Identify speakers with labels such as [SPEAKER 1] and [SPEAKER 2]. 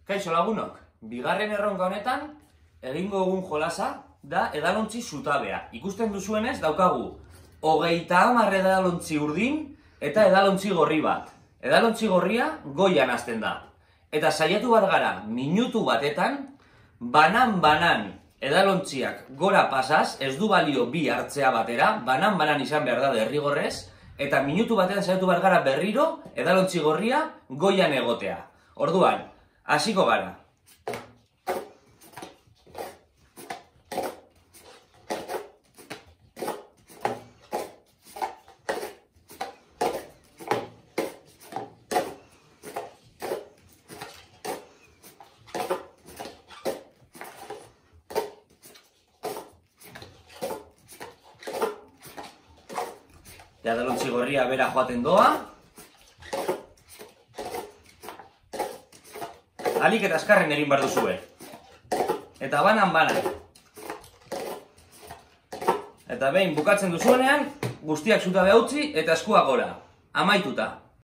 [SPEAKER 1] Kaixo lagunok, bigarren erronka honetan egingo egun jolasa da edalontzi zutabea. Ikusten duzuenez daukagu 30 edalontzi urdin eta edalontzi gorri bat. Edalontzi gorria goian hasten da. Eta saiatu behar gara minutu batetan, banan edalontziak gora pasaz, ez du balio bi hartzea batera, banan izan behar da derrigorrez, eta minutu batetan saiatu behar gara berriro edalontzi gorria goian egotea. Orduan, hasiko gara. Edalontzi gorria bera joaten doa. Alik eta azkarren egin behar duzue. Eta banan. Eta behin bukatzen duzuenean, guztiak zutabe utzi eta eskua gora. Amaituta.